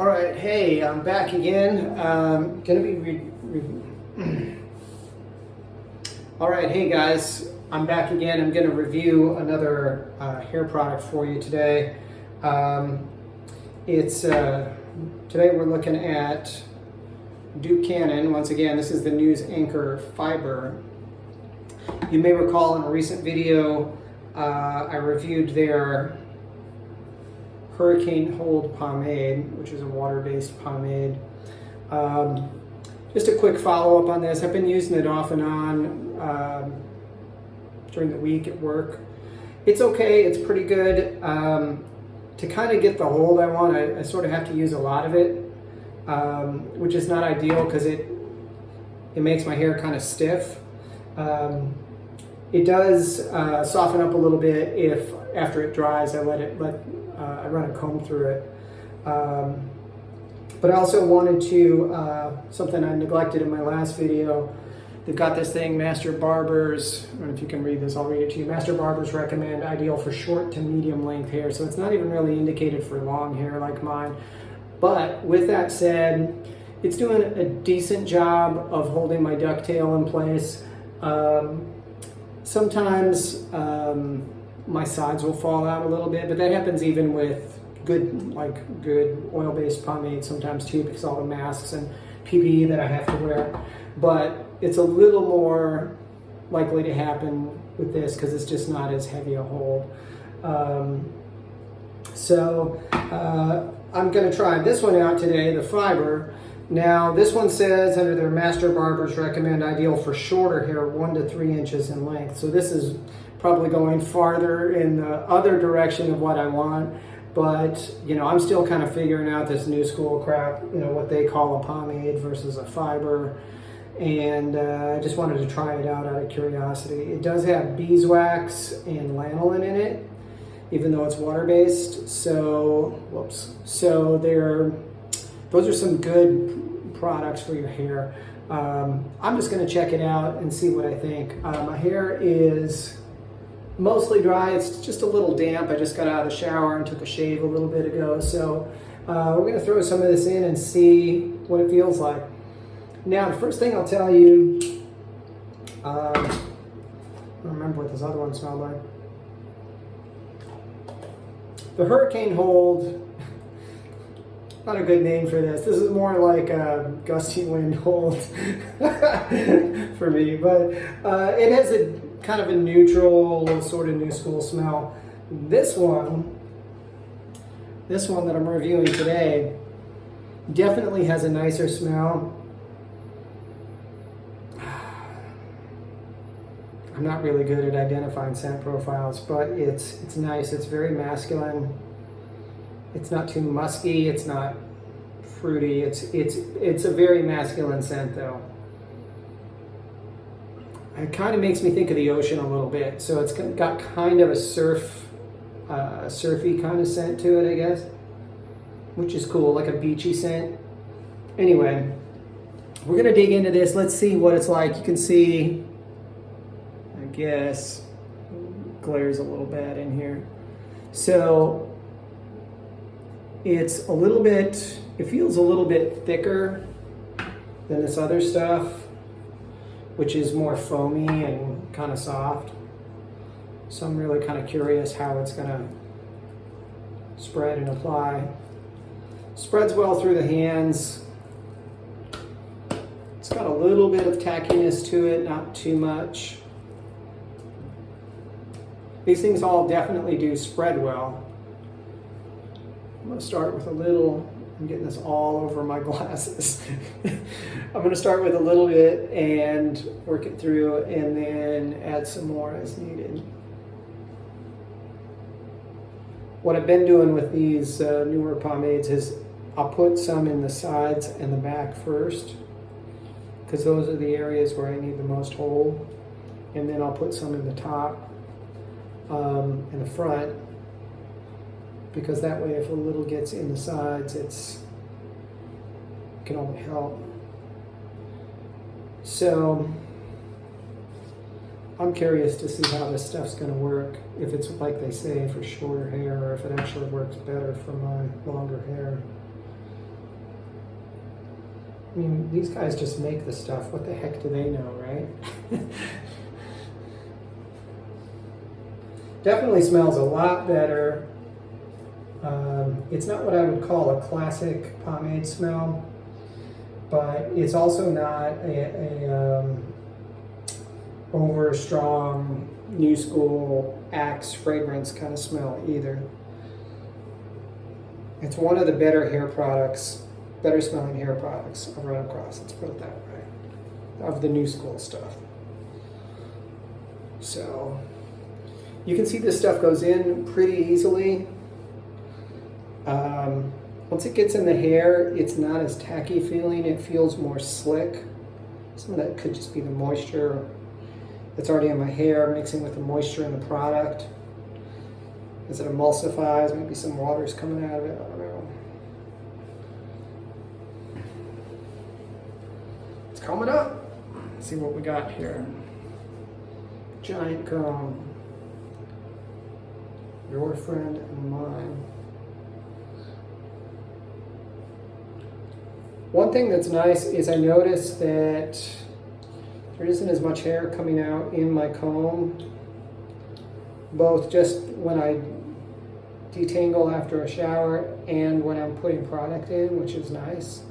All right, hey, I'm back again. Gonna be All right, hey guys, I'm back again. I'm gonna review another hair product for you today. Today we're looking at Duke Cannon. Once again, this is the News Anchor Fiber. You may recall in a recent video, I reviewed their Hurricane Hold Pomade, which is a water-based pomade. Just a quick follow-up on this. I've been using it off and on during the week at work. It's okay, it's pretty good. To kind of get the hold I want, I sort of have to use a lot of it, which is not ideal because it makes my hair kind of stiff. It does soften up a little bit if after it dries I I run a comb through it. But I also wanted to, something I neglected in my last video, they've got this thing, Master Barbers, I don't know if you can read this, I'll read it to you. Master Barbers recommend ideal for short to medium length hair, so it's not even really indicated for long hair like mine. But with that said, it's doing a decent job of holding my ducktail in place. Sometimes my sides will fall out a little bit, but that happens even with good oil-based pomade sometimes too, because all the masks and PPE that I have to wear. But it's a little more likely to happen with this because it's just not as heavy a hold. I'm going to try this one out today, the fiber. Now this one says under their Master Barbers recommend ideal for shorter hair, 1 to 3 inches in length. So this is probably going farther in the other direction of what I want. But, you know, I'm still kind of figuring out this new school crap, you know, what they call a pomade versus a fiber. And I just wanted to try it out of curiosity. It does have beeswax and lanolin in it, even though it's water-based. So, those are some good products for your hair. I'm just going to check it out and see what I think. My hair is mostly dry. It's just a little damp. I just got out of the shower and took a shave a little bit ago. So we're going to throw some of this in and see what it feels like. Now, the first thing I'll tell you, I don't remember what this other one smelled like. The Hurricane Hold, not a good name for this. This is more like a gusty wind hold for me, but it has a kind of a neutral, sort of new school smell. This one that I'm reviewing today definitely has a nicer smell. I'm not really good at identifying scent profiles, but it's nice. It's very masculine. It's not too musky. It's not fruity. It's a very masculine scent though. It kind of makes me think of the ocean a little bit. So it's got kind of a surfy kind of scent to it, I guess, which is cool, like a beachy scent. Anyway, we're gonna dig into this. Let's see what it's like. You can see, I guess, glares a little bad in here. So it's a little bit, it feels a little bit thicker than this other stuff, which is more foamy and kind of soft. So I'm really kind of curious how it's gonna spread and apply. Spreads well through the hands. It's got a little bit of tackiness to it, not too much. These things all definitely do spread well. I'm gonna start with a little, I'm getting this all over my glasses. I'm gonna start with a little bit and work it through and then add some more as needed. What I've been doing with these newer pomades is I'll put some in the sides and the back first, because those are the areas where I need the most hold. And then I'll put some in the top and the front, because that way if a little gets in the sides, it can only help. So I'm curious to see how this stuff's going to work, if it's like they say for shorter hair, or if it actually works better for my longer hair. I mean, these guys just make the stuff. What the heck do they know, right? Definitely smells a lot better. It's not what I would call a classic pomade smell, but it's also not a over strong new school Axe fragrance kind of smell either. It's one of the better hair products, better smelling hair products I've run across, let's put it that way, of the new school stuff. So you can see this stuff goes in pretty easily. Once it gets in the hair, it's not as tacky feeling, it feels more slick. Some of that could just be the moisture that's already in my hair mixing with the moisture in the product. As it emulsifies, maybe some water's coming out of it, I don't know. It's coming up. Let's see what we got here. Giant comb. Your friend and mine. One thing that's nice is I noticed that there isn't as much hair coming out in my comb, both just when I detangle after a shower and when I'm putting product in, which is nice.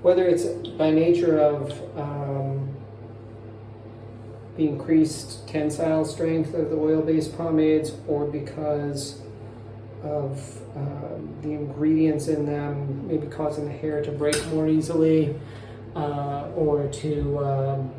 Whether it's by nature of the increased tensile strength of the oil-based pomades or because of the ingredients in them maybe causing the hair to break more easily or to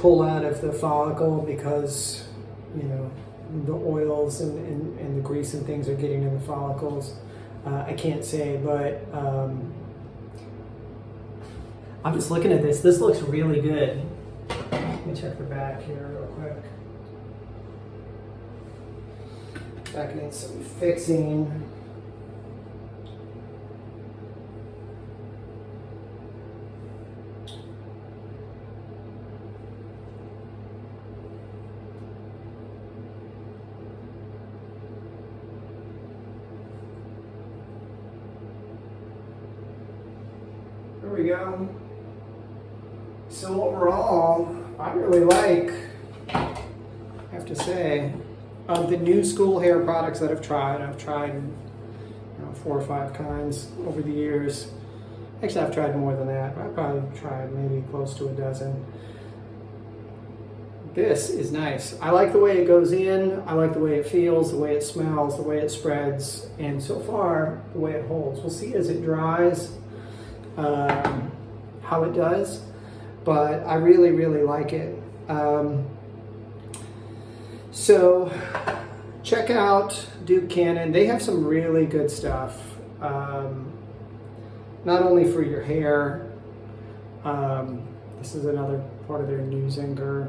pull out of the follicle because, you know, the oils and the grease and things are getting in the follicles. I can't say, but I'm just looking at this. This looks really good. Let me check the back here real quick. Back needs some fixing. There we go. So overall, I really like, I have to say, of the new school hair products that I've tried 4 or 5 kinds over the years. Actually, I've tried more than that. I've probably tried maybe close to a dozen. This is nice. I like the way it goes in. I like the way it feels, the way it smells, the way it spreads, and so far, the way it holds. We'll see as it dries how it does, but I really, really like it. So check out Duke Cannon. They have some really good stuff. Not only for your hair. This is another part of their News Anchor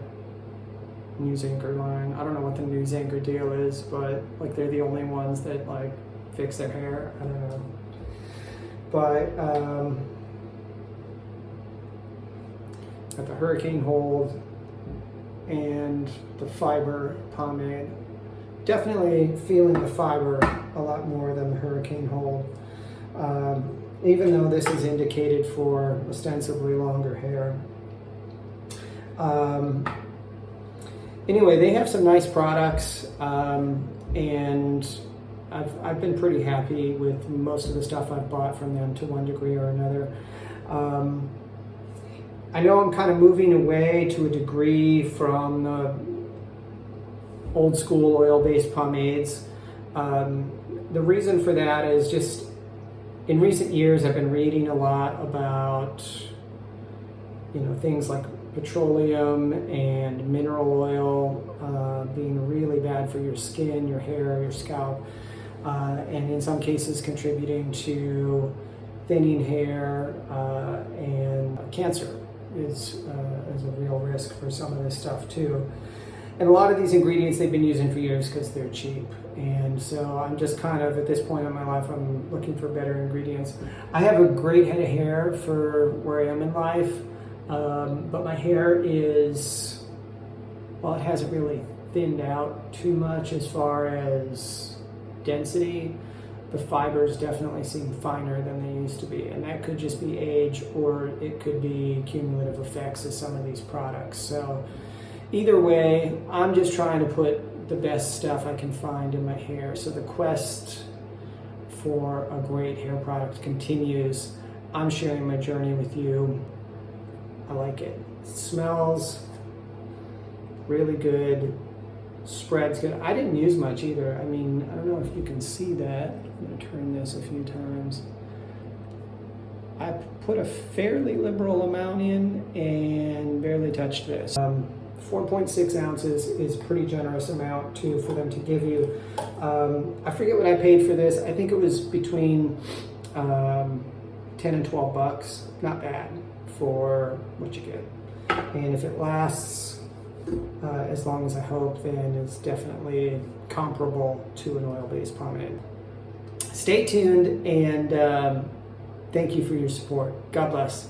line. I don't know what the News Anchor deal is, but like they're the only ones that like fix their hair. I don't know. But got the Hurricane Hold and the fiber pomade. Definitely feeling the fiber a lot more than the Hurricane Hold. Even though this is indicated for ostensibly longer hair. Anyway, they have some nice products, and I've been pretty happy with most of the stuff I've bought from them to one degree or another. I know I'm kind of moving away to a degree from the old school oil-based pomades. The reason for that is just in recent years I've been reading a lot about, you know, things like petroleum and mineral oil being really bad for your skin, your hair, your scalp, and in some cases contributing to thinning hair and cancer is a real risk for some of this stuff too. And a lot of these ingredients they've been using for years because they're cheap. And so I'm just kind of, at this point in my life, I'm looking for better ingredients. I have a great head of hair for where I am in life, but my hair is, well, it hasn't really thinned out too much as far as density. The fibers definitely seem finer than they used to be, and that could just be age, or it could be cumulative effects of some of these products. So either way, I'm just trying to put the best stuff I can find in my hair. So the quest for a great hair product continues. I'm sharing my journey with you. I like it. It smells really good. Spreads good. I didn't use much either. I mean, I don't know if you can see that. I'm going to turn this a few times. I put a fairly liberal amount in and barely touched this. 4.6 ounces is a pretty generous amount too for them to give you. I forget what I paid for this. I think it was between 10 and 12 bucks. Not bad for what you get. And if it lasts as long as I hope, then it's definitely comparable to an oil-based pomade. Stay tuned, and thank you for your support. God bless.